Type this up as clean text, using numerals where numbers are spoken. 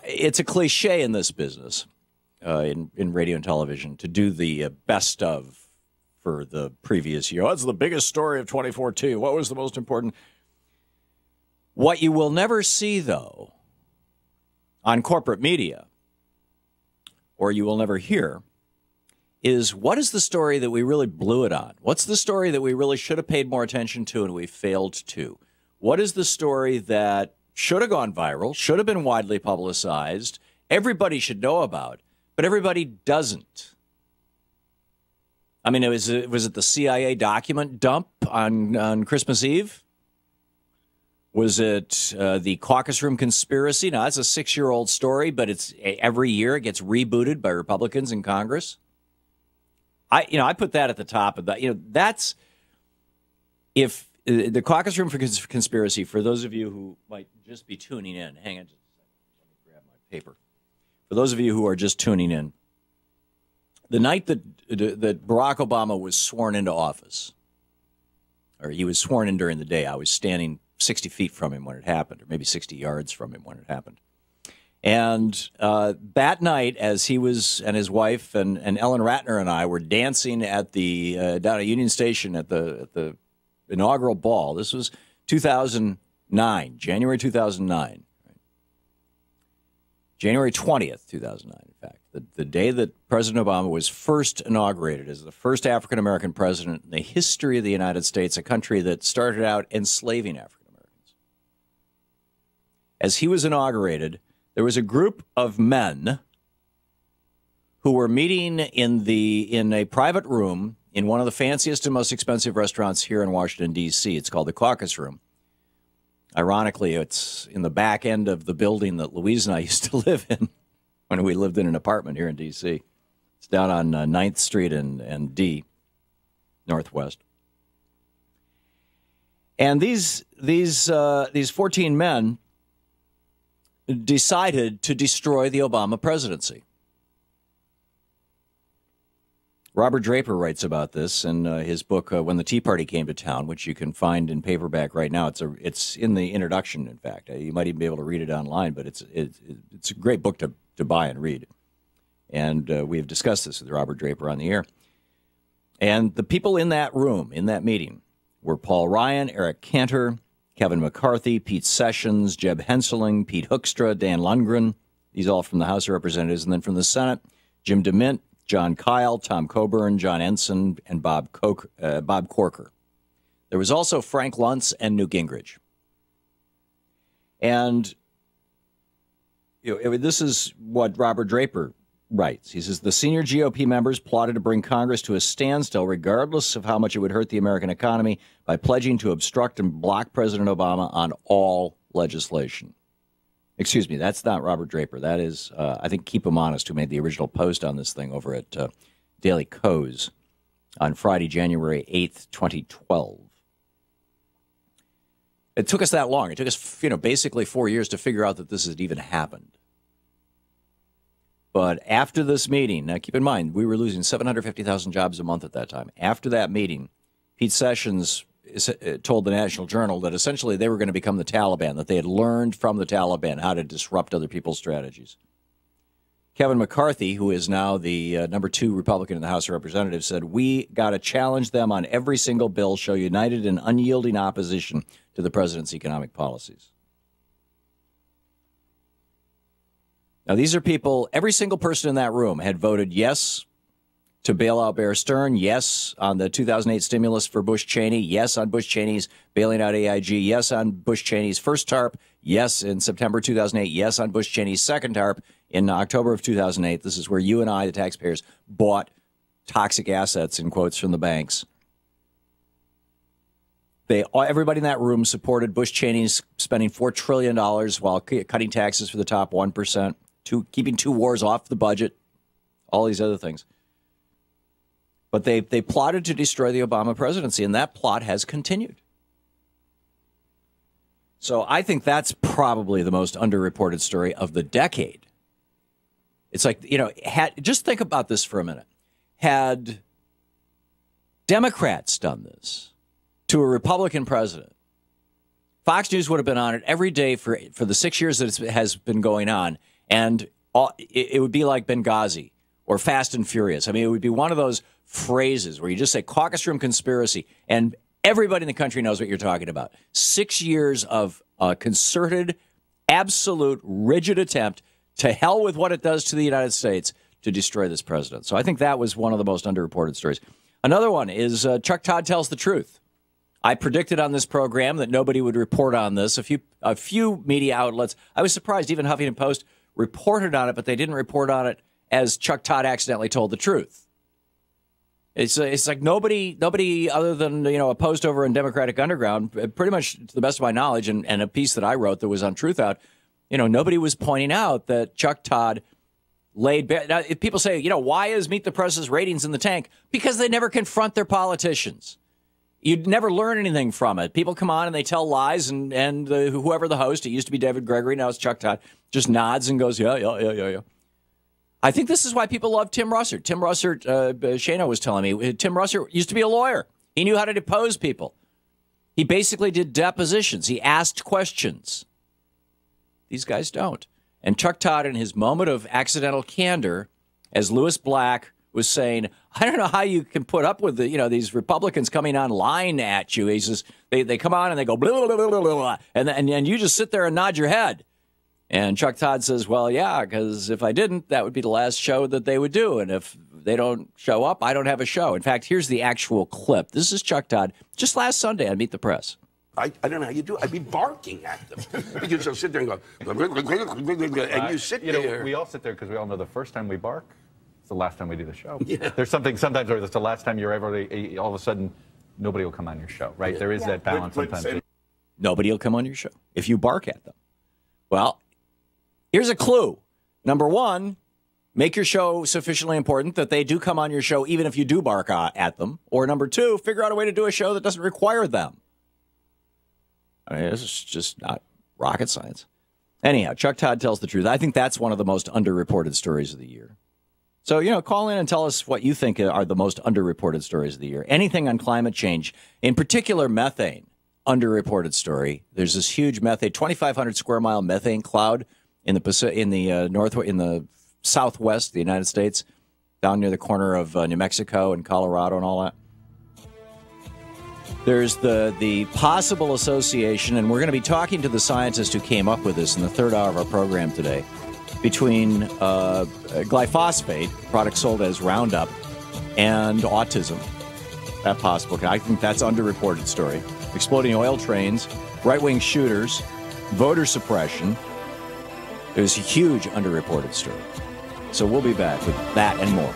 It's a cliche in this business, in radio and television, to do the best of for the previous year. What's the biggest story of 2014? What was the most important? What you will never see, though, on corporate media, or you will never hear, is what is the story that we really blew it on? What's the story that we really should have paid more attention to and we failed to? What is the story that should have gone viral, should have been widely publicized, everybody should know about, but everybody doesn't? I mean, was it the CIA document dump on Christmas Eve? Was it the caucus room conspiracy? Now, that's a 6-year-old story, but every year it gets rebooted by Republicans in Congress. I put that at the top of that. That's if the caucus room for conspiracy, for those of you who might just be tuning in, hang on just a second. Let me grab my paper. For those of you who are just tuning in, the night that Barack Obama was sworn into office, or he was sworn in during the day, I was standing 60 feet from him when it happened, or maybe 60 yards from him when it happened. And that night, as he was and his wife and Ellen Ratner and I were dancing at the down at Union Station at the inaugural ball. This was 2009, January 2009, right? January 20th, 2009. In fact, the day that President Obama was first inaugurated as the first African American president in the history of the United States, a country that started out enslaving African Americans. As he was inaugurated, there was a group of men who were meeting in a private room in one of the fanciest and most expensive restaurants here in Washington, D.C. It's called the Caucus Room. Ironically, it's in the back end of the building that Louise and I used to live in when we lived in an apartment here in D.C. It's down on 9th Street and D, Northwest. And these 14 men decided to destroy the Obama presidency. Robert Draper writes about this in his book, When the Tea Party Came to Town, which you can find in paperback right now. It's in the introduction, in fact. You might even be able to read it online, but it's a great book to buy and read. And we have discussed this with Robert Draper on the air. And the people in that room, in that meeting, were Paul Ryan, Eric Cantor, Kevin McCarthy, Pete Sessions, Jeb Henseling, Pete Hoekstra, Dan Lundgren. These all from the House of Representatives. And then from the Senate, Jim DeMint, John Kyle, Tom Coburn, John Ensign, and Bob Corker. There was also Frank Luntz and Newt Gingrich. And this is what Robert Draper writes. He says, the senior GOP members plotted to bring Congress to a standstill regardless of how much it would hurt the American economy by pledging to obstruct and block President Obama on all legislation. Excuse me, that's not Robert Draper. That is, I think, Keep 'Em Honest, who made the original post on this thing over at Daily Kos on Friday, January 8th, 2012. It took us that long. It took us, basically 4 years to figure out that this had even happened. But after this meeting, now keep in mind, we were losing 750,000 jobs a month at that time. After that meeting, Pete Sessions told the National Journal that essentially they were going to become the Taliban, that they had learned from the Taliban how to disrupt other people's strategies. Kevin McCarthy, who is now the number 2 Republican in the House of Representatives, said, we got to challenge them on every single bill, show united and unyielding opposition to the president's economic policies. Now, these are people, every single person in that room had voted yes to bail out Bear Stearns, yes on the 2008 stimulus for Bush Cheney, yes on Bush Cheney's bailing out AIG, yes on Bush Cheney's first TARP, yes in September 2008, yes on Bush Cheney's second TARP in October of 2008. This is where you and I, the taxpayers, bought toxic assets, in quotes, from the banks. Everybody in that room supported Bush Cheney's spending $4 trillion while cutting taxes for the top 1%, keeping 2 wars off the budget, all these other things. But they plotted to destroy the Obama presidency, and that plot has continued. So I think that's probably the most underreported story of the decade. It's like, just think about this for a minute. Had Democrats done this to a Republican president, Fox News would have been on it every day for the 6 years that it has been going on, And it would be like Benghazi or Fast and Furious. I mean, it would be one of those phrases where you just say caucus room conspiracy, and everybody in the country knows what you're talking about. 6 years of concerted, absolute, rigid attempt to hell with what it does to the United States to destroy this president. So I think that was one of the most underreported stories. Another one is Chuck Todd tells the truth. I predicted on this program that nobody would report on this. A few media outlets, I was surprised, even Huffington Post reported on it, but they didn't report on it as Chuck Todd accidentally told the truth. It's like nobody other than a post over in Democratic Underground, pretty much to the best of my knowledge, and a piece that I wrote that was on Truth Out, nobody was pointing out that Chuck Todd laid bare. Now, if people say, why is Meet the Press's ratings in the tank? Because they never confront their politicians. You'd never learn anything from it. People come on and they tell lies, and whoever the host, it used to be David Gregory, now it's Chuck Todd, just nods and goes, yeah. I think this is why people love Tim Russert. Tim Russert, Shana was telling me, Tim Russert used to be a lawyer. He knew how to depose people. He basically did depositions. He asked questions. These guys don't. And Chuck Todd, in his moment of accidental candor, as Louis Black was saying, I don't know how you can put up with these Republicans coming online at you. He says they come on and they go blah, blah, blah, blah, blah, and you just sit there and nod your head. And Chuck Todd says, well, yeah, because if I didn't, that would be the last show that they would do. And if they don't show up, I don't have a show. In fact, here's the actual clip. This is Chuck Todd just last Sunday on Meet the Press. I don't know how you do it. I'd be barking at them. Because you'll sit there and go, and you sit there. We all sit there because we all know the first time we bark, it's the last time we do the show. Yeah. There's something sometimes where it's the last time you're ever, all of a sudden, nobody will come on your show, right? Yeah. There is that balance sometimes. Nobody will come on your show if you bark at them. Well, here's a clue. Number one, make your show sufficiently important that they do come on your show even if you do bark at them. Or number two, figure out a way to do a show that doesn't require them. I mean, this is just not rocket science. Anyhow, Chuck Todd tells the truth. I think that's one of the most underreported stories of the year. So, call in and tell us what you think are the most underreported stories of the year. Anything on climate change, in particular methane, underreported story. There's this huge methane, 2,500 square mile methane cloud in the southwest of the United States, down near the corner of New Mexico and Colorado and all that. There's the possible association, and we're going to be talking to the scientist who came up with this in the third hour of our program today, between glyphosate, product sold as Roundup, and autism. That possible. I think that's underreported story. Exploding oil trains, right-wing shooters, voter suppression. There's a huge underreported story. So we'll be back with that and more.